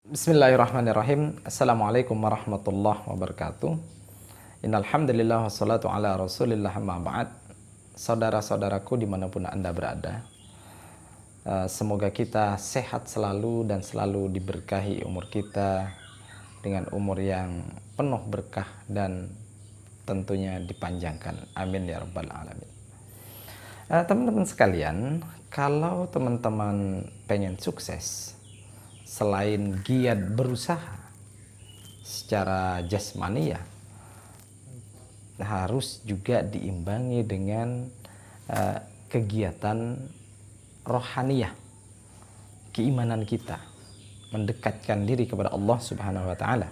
Bismillahirrahmanirrahim. Assalamualaikum warahmatullahi wabarakatuh. Innal hamdalillah wassalatu ala Rasulillah amma ba'd. Saudara-saudaraku dimanapun Anda berada, semoga kita sehat selalu dan selalu diberkahi umur kita dengan umur yang penuh berkah dan tentunya dipanjangkan. Amin ya rabbal alamin. Teman-teman sekalian, kalau teman-teman pengen sukses, selain giat berusaha secara jasmani, ya harus juga diimbangi dengan kegiatan rohaniyah, keimanan kita, mendekatkan diri kepada Allah Subhanahu wa taala.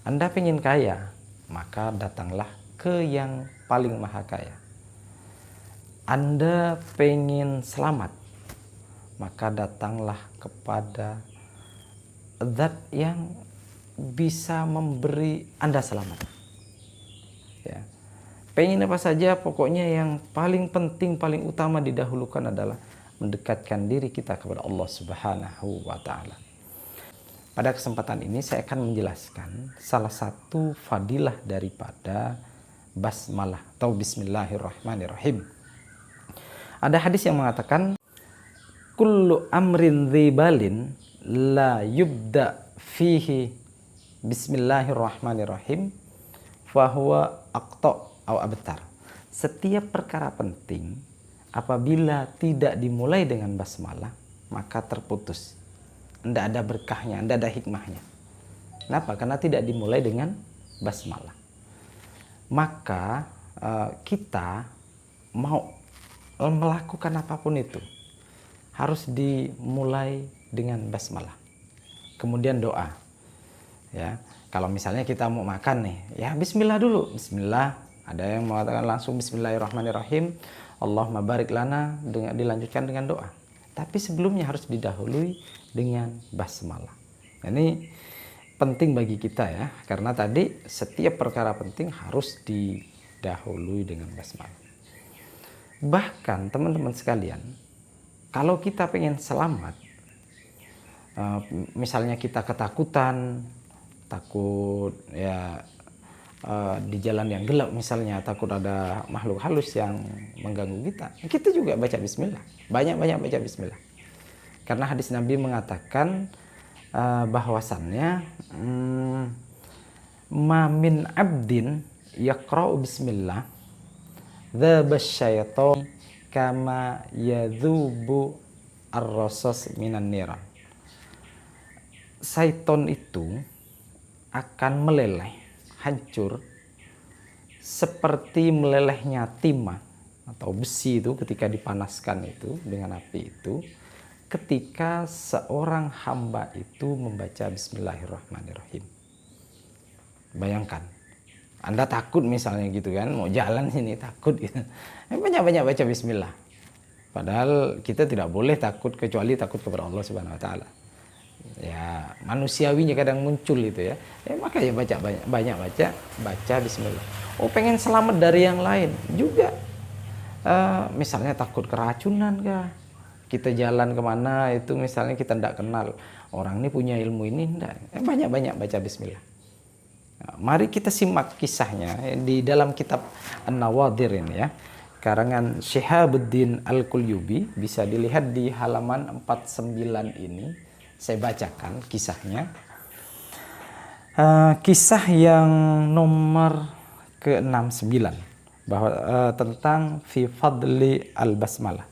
Anda pengen kaya, maka datanglah ke yang paling maha kaya. Anda pengen selamat, maka datanglah kepada zat yang bisa memberi Anda selamat. Ya. Pengen apa saja, pokoknya yang paling penting, paling utama didahulukan adalah mendekatkan diri kita kepada Allah Subhanahu wa taala. Pada kesempatan ini saya akan menjelaskan salah satu fadilah daripada basmalah atau bismillahirrahmanirrahim. Ada hadis yang mengatakan kullu amrin dzibalin la yubda fihi bismillahirrahmanirrahim fahuwa aqta' aw abtar. Setiap perkara penting apabila tidak dimulai dengan basmalah, maka terputus. Tidak ada berkahnya, tidak ada hikmahnya. Kenapa? Karena tidak dimulai dengan basmalah. Maka kita mau melakukan apapun itu harus dimulai dengan basmalah. Kemudian doa. Ya, kalau misalnya kita mau makan nih, ya bismillah dulu. Bismillah. Ada yang mengatakan langsung bismillahirrahmanirrahim. Allahumma barik lana, dilanjutkan dengan doa. Tapi sebelumnya harus didahului dengan basmalah. Ini penting bagi kita ya, karena tadi setiap perkara penting harus didahului dengan basmalah. Bahkan teman-teman sekalian, kalau kita pengen selamat, misalnya kita ketakutan, takut ya di jalan yang gelap misalnya, takut ada makhluk halus yang mengganggu kita, kita juga baca bismillah, banyak-banyak baca bismillah. Karena hadis Nabi mengatakan bahwasannya ma min abdin yaqra'u bismillah dzaba syaitan kama yadzubu ar-rasas minan niran. Syaiton itu akan meleleh, hancur seperti melelehnya timah atau besi itu ketika dipanaskan itu dengan api itu, ketika seorang hamba itu membaca bismillahirrahmanirrahim. Bayangkan, Anda takut misalnya gitu kan, mau jalan sini takut gitu. Banyak-banyak baca bismillah. Padahal kita tidak boleh takut kecuali takut kepada Allah Subhanahu wa taala. Ya, manusiawinya kadang muncul itu ya. Maka ya banyak baca bismillah. Oh, pengen selamat dari yang lain juga. Misalnya takut keracunan kah? Kita jalan kemana itu misalnya kita tidak kenal orang ini punya ilmu ini, enggak. Banyak baca bismillah. Nah, mari kita simak kisahnya di dalam kitab An-Nawadir ini ya, karangan Syihabuddin Al-Qulyubi. Bisa dilihat di halaman 49 ini. Saya bacakan kisahnya. Kisah yang nomor ke-69 bahwa tentang fi fadli al-basmalah,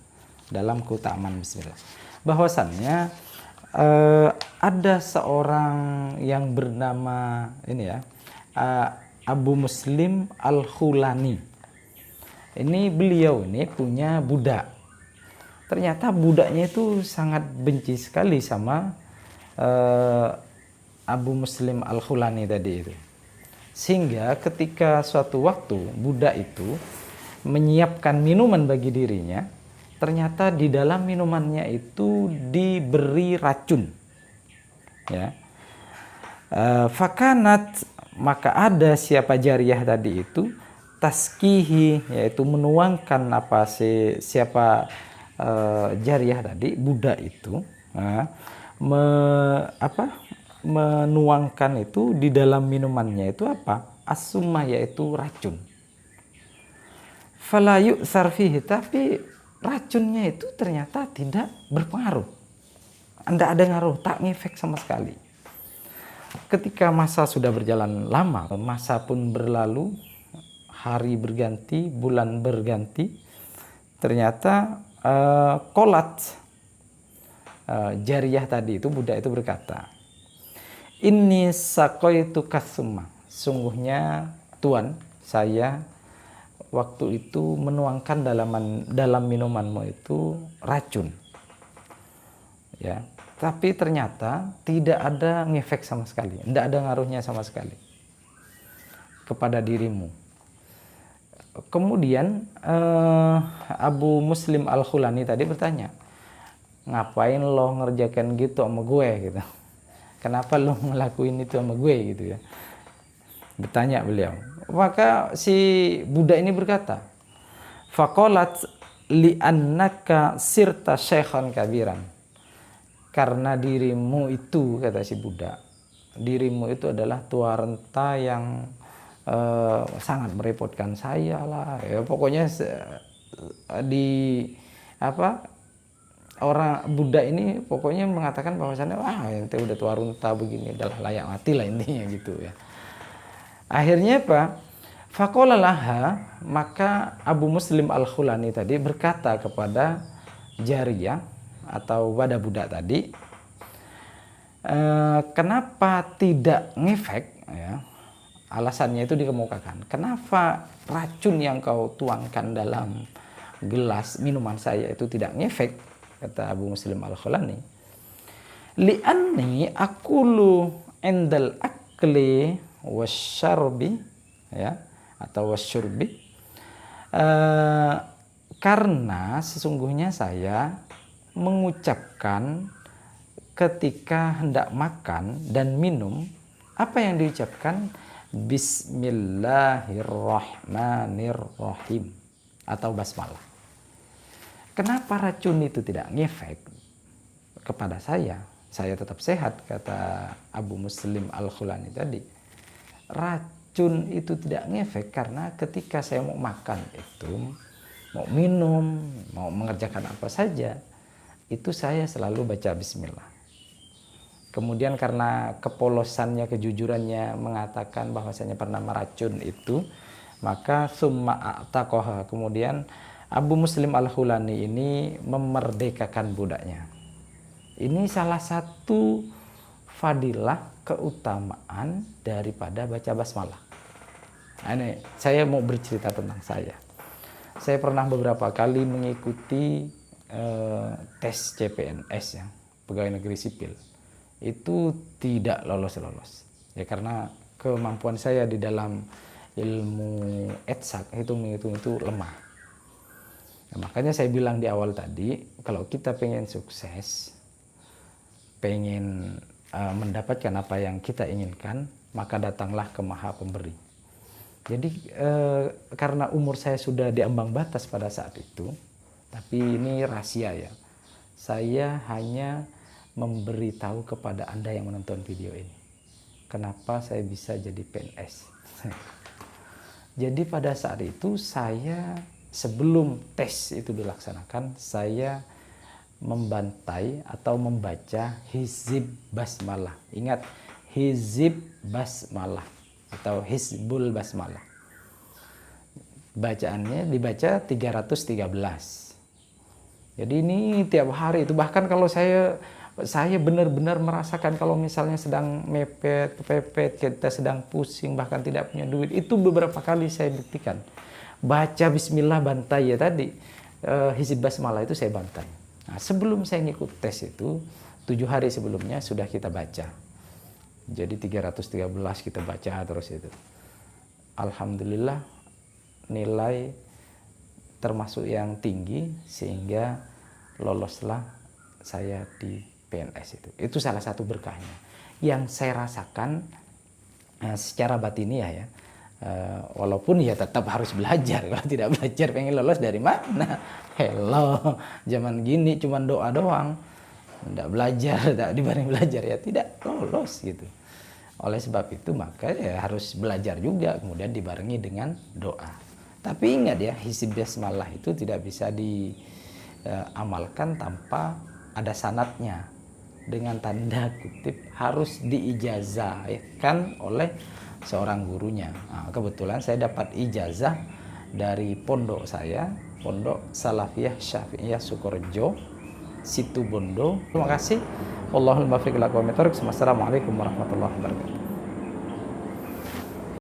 dalam keutamaan bismillah. Bahwasannya ada seorang yang bernama ini ya, Abu Muslim Al-Khulani. Ini beliau ini punya budak. Ternyata budaknya itu sangat benci sekali sama Abu Muslim Al-Khulani tadi itu. Sehingga ketika suatu waktu budak itu menyiapkan minuman bagi dirinya, ternyata di dalam minumannya itu diberi racun. Ya. Fakanat, maka ada siapa jariyah tadi itu taskihi, yaitu menuangkan siapa jariyah tadi, budak itu, menuangkan itu di dalam minumannya itu apa? As-summa, yaitu racun. Fala yu'thar fihi, tapi racunnya itu ternyata tidak berpengaruh. Tidak ada ngaruh, tak ngefek sama sekali. Ketika masa sudah berjalan lama, masa pun berlalu, hari berganti, bulan berganti, ternyata kolat jariyah tadi itu, budak itu berkata, "Inni saqaitu kasumma." Sungguhnya Tuan, saya waktu itu menuangkan dalam minumanmu itu racun. Ya, tapi ternyata tidak ada ngefek sama sekali, tidak ada ngaruhnya sama sekali kepada dirimu. Kemudian Abu Muslim Al-Khulani tadi bertanya, ngapain lo ngerjakan gitu sama gue gitu? Kenapa lo ngelakuin itu sama gue gitu ya? Bertanya beliau. Maka si budak ini berkata, faqalat li'annaka sirta syaikhan kabiran. Karena dirimu itu, kata si budak, dirimu itu adalah tua renta yang sangat merepotkan saya lah. Ya, pokoknya orang budak ini pokoknya mengatakan bahwasannya, wah ente udah tua renta begini, adalah layak mati lah intinya gitu ya. Akhirnya apa? Faqala laha, maka Abu Muslim Al-Khulani tadi berkata kepada jariyah atau pada budak tadi, kenapa tidak ngefek ya? Alasannya itu dikemukakan. Kenapa racun yang kau tuangkan dalam gelas minuman saya itu tidak ngefek? Kata Abu Muslim Al-Khulani. Li'anni aqulu indal akli wasyarbi, ya, atau wasyurbi, karena sesungguhnya saya mengucapkan ketika hendak makan dan minum, apa yang diucapkan? Bismillahirrahmanirrahim atau basmalah. Kenapa racun itu tidak ngefek kepada saya? Saya tetap sehat, kata Abu Muslim Al-Khulani tadi. Racun itu tidak ngefek karena ketika saya mau makan itu, mau minum, mau mengerjakan apa saja, itu saya selalu baca bismillah. Kemudian karena kepolosannya, kejujurannya mengatakan bahwasanya pernah meracun itu, maka summa a'taqaha, kemudian Abu Muslim Al-Khulani ini memerdekakan budaknya. Ini salah satu fadilah keutamaan daripada baca basmalah. Nah, ini saya mau bercerita tentang saya. Saya pernah beberapa kali mengikuti tes CPNS ya, pegawai negeri sipil. Itu tidak lolos-lolos. Ya karena kemampuan saya di dalam ilmu etsak, hitung-hitung itu lemah. Nah, makanya saya bilang di awal tadi, kalau kita pengen sukses, pengen mendapatkan apa yang kita inginkan, maka datanglah ke Maha Pemberi. Jadi karena umur saya sudah diambang batas pada saat itu, tapi ini rahasia ya, saya hanya memberitahu kepada Anda yang menonton video ini, kenapa saya bisa jadi PNS. Jadi pada saat itu saya, sebelum tes itu dilaksanakan, saya membantai atau membaca hizib basmalah. Ingat, hizib basmalah atau hizbul basmalah. Bacaannya dibaca 313. Jadi ini tiap hari itu, bahkan kalau saya benar-benar merasakan kalau misalnya sedang kepepet, kita sedang pusing, bahkan tidak punya duit, itu beberapa kali saya buktikan. Baca bismillah, bantai ya tadi, hizib basmalah itu saya bantai. Nah, sebelum saya ngikut tes itu, 7 hari sebelumnya sudah kita baca. Jadi 313 kita baca terus itu. Alhamdulillah nilai termasuk yang tinggi sehingga loloslah saya di PNS itu. Itu salah satu berkahnya yang saya rasakan secara batiniah ya. Walaupun ya tetap harus belajar. Kalau tidak belajar pengen lolos dari mana? Hello, zaman gini cuman doa doang. tidak belajar, tidak dibanding belajar ya tidak lolos gitu. Oleh sebab itu maka ya harus belajar juga, kemudian dibarengi dengan doa. Tapi ingat ya, hizib basmalah itu tidak bisa diamalkan tanpa ada sanatnya. Dengan tanda kutip harus diijazahkan oleh seorang gurunya. Nah, kebetulan saya dapat ijazah dari pondok saya, Pondok Salafiyah Syafi'iyah Sukorejo, Situ Bondo. Terima kasih. Wallahul muwaffiq ila aqwamit thoriq. Wassalamualaikum warahmatullahi wabarakatuh.